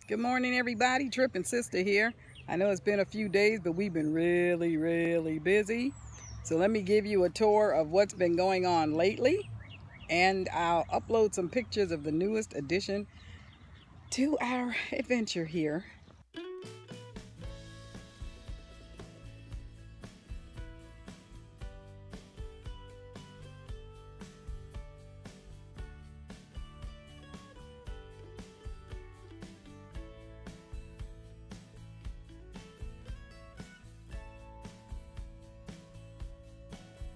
Good morning, everybody. Trip and Sister here. I know it's been a few days, but we've been really busy. So let me give you a tour of what's been going on lately, and I'll upload some pictures of the newest addition to our adventure here.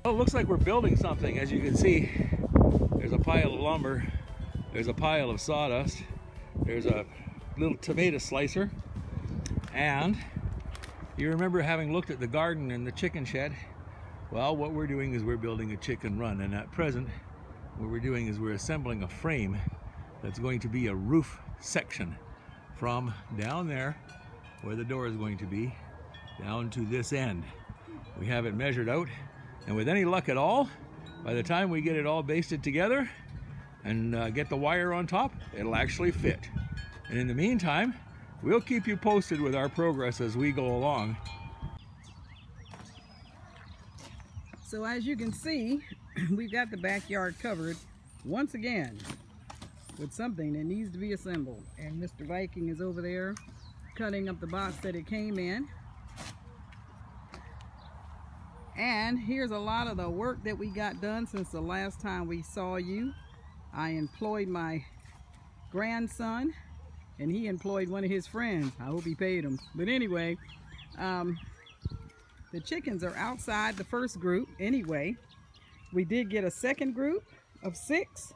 Well, it looks like we're building something. As you can see, there's a pile of lumber, there's a pile of sawdust, there's a little tomato slicer, and you remember having looked at the garden and the chicken shed. Well, what we're doing is we're building a chicken run, and at present what we're doing is we're assembling a frame that's going to be a roof section from down there where the door is going to be down to this end. We have it measured out, and with any luck at all, by the time we get it all basted together and get the wire on top, it'll actually fit. And in the meantime, we'll keep you posted with our progress as we go along. So as you can see, we've got the backyard covered once again with something that needs to be assembled. And Mr. Viking is over there cutting up the box that it came in. And here's a lot of the work that we got done since the last time we saw you. I employed my grandson, and he employed one of his friends. I hope he paid him. But anyway, the chickens are outside the first group anyway. We did get a second group of 6,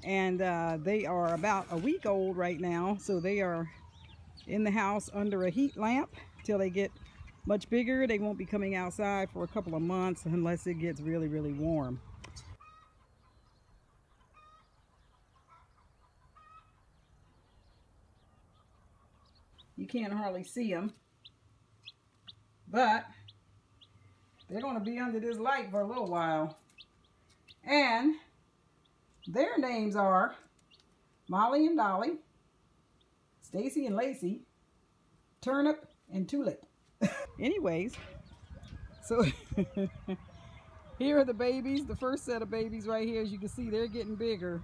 and they are about a week old right now. So they are in the house under a heat lamp till they get much bigger. They won't be coming outside for a couple of months unless it gets really warm. You can't hardly see them, but they're going to be under this light for a little while. And their names are Molly and Dolly, Stacy and Lacey, Turnip and Tulip. Anyways, so here are the babies, the first set of babies right here. As you can see, they're getting bigger,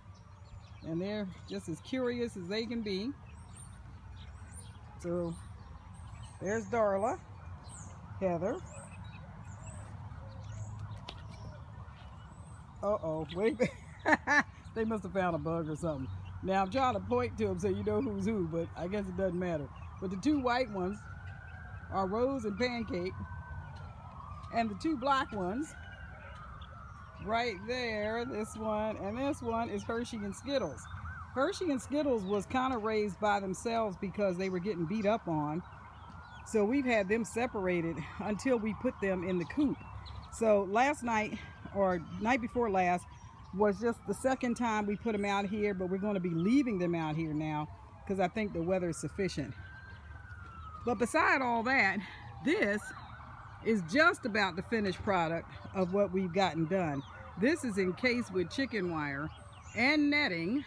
and they're just as curious as they can be. So there's Darla, Heather. Wait. They must have found a bug or something. Now I'm trying to point to them so you know who's who, but I guess it doesn't matter. But the 2 white ones are Rose and Pancake, and the 2 black ones right there, this one and this one, is Hershey and Skittles. Hershey and Skittles was kind of raised by themselves because they were getting beat up on, so we've had them separated until we put them in the coop. So last night, or night before last, was just the second time we put them out here, but we're going to be leaving them out here now because I think the weather is sufficient. But beside all that, this is just about the finished product of what we've gotten done. This is encased with chicken wire and netting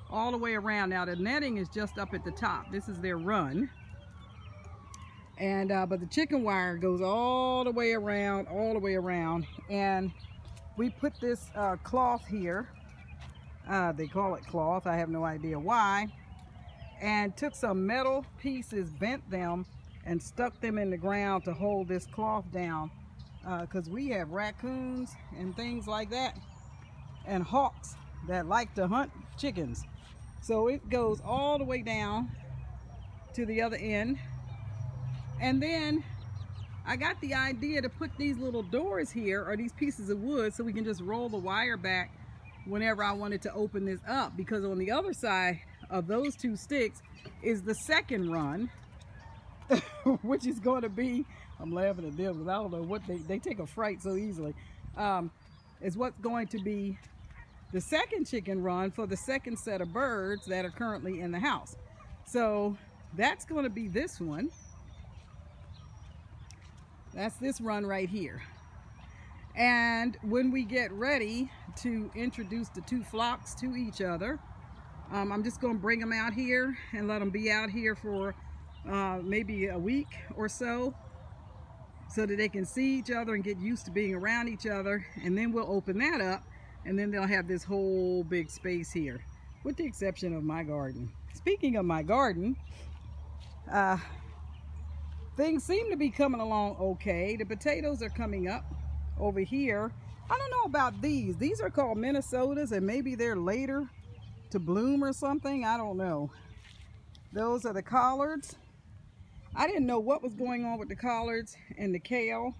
all the way around. Now the netting is just up at the top. This is their run. And but the chicken wire goes all the way around, and we put this cloth here. They call it cloth. I have no idea why. And took some metal pieces, bent them, and stuck them in the ground to hold this cloth down, because we have raccoons and things like that, and hawks that like to hunt chickens. So it goes all the way down to the other end. And then I got the idea to put these little doors here, or these pieces of wood, so we can just roll the wire back whenever I wanted to open this up, because on the other side of those 2 sticks is the second run, which is going to be, I'm laughing at them because I don't know what they take a fright so easily, is what's going to be the second chicken run for the second set of birds that are currently in the house. So that's going to be this one. That's this run right here. And when we get ready to introduce the 2 flocks to each other, I'm just going to bring them out here and let them be out here for maybe a week or so that they can see each other and get used to being around each other, and then we'll open that up, and then they'll have this whole big space here, with the exception of my garden. Speaking of my garden, things seem to be coming along okay. The potatoes are coming up over here. I don't know about these. These are called Minnesotas, and maybe they're later to bloom or something. I don't know. Those are the collards. I didn't know what was going on with the collards and the kale.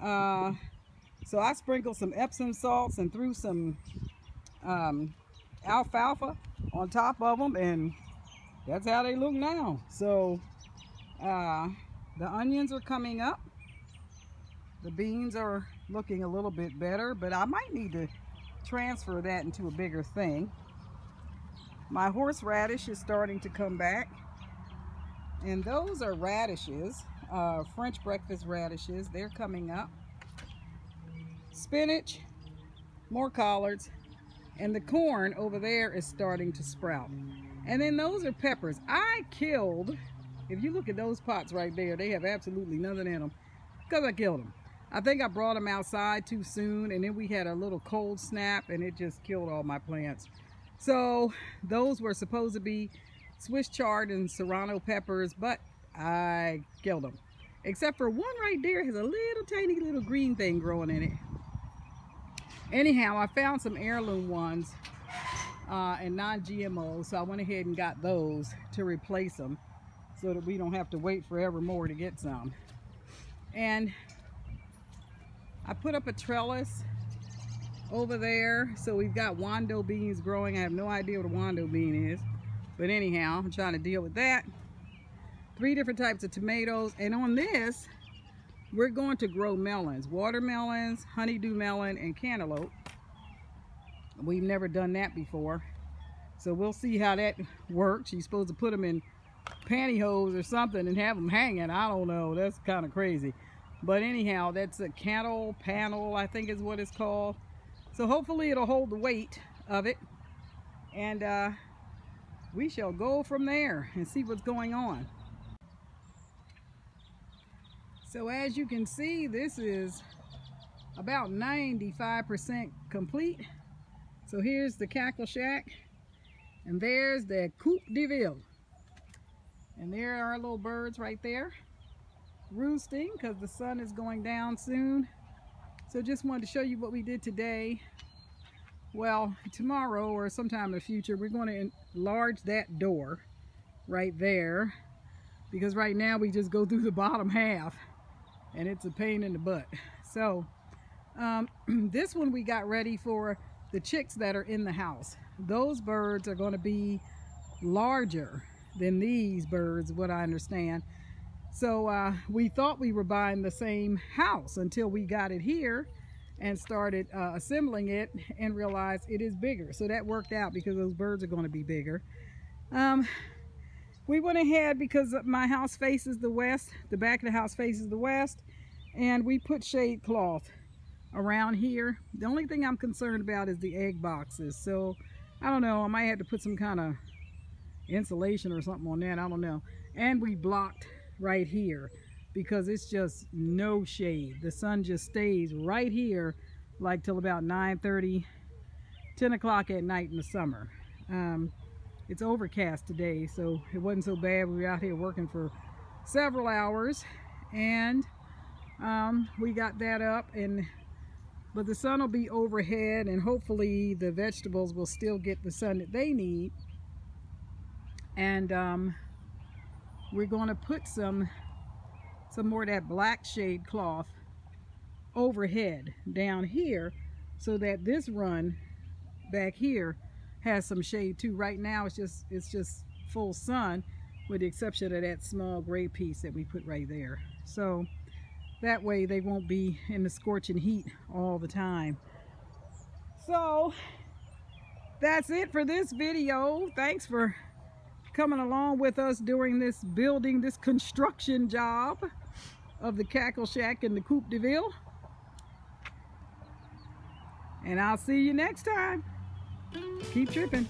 So I sprinkled some Epsom salts and threw some alfalfa on top of them, and that's how they look now. So the onions are coming up. The beans are looking a little bit better, but I might need to transfer that into a bigger thing. My horseradish is starting to come back, and those are radishes, French breakfast radishes. They're coming up. Spinach, more collards, and the corn over there is starting to sprout. And then those are peppers. I killed, if you look at those pots right there, they have absolutely nothing in them because I killed them. I think I brought them outside too soon, and then we had a little cold snap, and it just killed all my plants. So those were supposed to be Swiss chard and serrano peppers, but I killed them. Except for one right there has a little tiny little green thing growing in it. Anyhow, I found some heirloom ones and non-GMO, so I went ahead and got those to replace them so that we don't have to wait forever more to get some. And I put up a trellis over there, so we've got wando beans growing. I have no idea what a wando bean is, but anyhow, I'm trying to deal with that. 3 different types of tomatoes, and on this we're going to grow melons, watermelons, honeydew melon, and cantaloupe. We've never done that before, so we'll see how that works. You're supposed to put them in pantyhose or something and have them hanging. I don't know, that's kind of crazy. But anyhow, that's a cattle panel, I think is what it's called. So hopefully it'll hold the weight of it, and we shall go from there and see what's going on. So as you can see, this is about 95% complete. So here's the cackle shack, and there's the Coop De Ville. And there are our little birds right there, roosting because the sun is going down soon. So just wanted to show you what we did today. Well, tomorrow or sometime in the future, we're going to enlarge that door right there, because right now we just go through the bottom half and it's a pain in the butt. So this one we got ready for the chicks that are in the house. Those birds are going to be larger than these birds, what I understand. So we thought we were buying the same house until we got it here and started assembling it and realized it is bigger. So that worked out because those birds are going to be bigger. We went ahead because my house faces the west, the back of the house faces the west, and we put shade cloth around here. The only thing I'm concerned about is the egg boxes. So I don't know, I might have to put some kind of insulation or something on that, I don't know. And we blocked right here because it's just no shade. The sun just stays right here like till about 9:30, 10 o'clock at night in the summer. It's overcast today, so it wasn't so bad. We were out here working for several hours, and we got that up, but the sun will be overhead, and hopefully the vegetables will still get the sun that they need. And we're going to put some more of that black shade cloth overhead down here so that this run back here has some shade too. Right now it's just full sun, with the exception of that small gray piece that we put right there. So that way they won't be in the scorching heat all the time. So that's it for this video. Thanks for coming along with us during this construction job of the cackle shack and the Coop De Ville. And I'll see you next time. Keep tripping.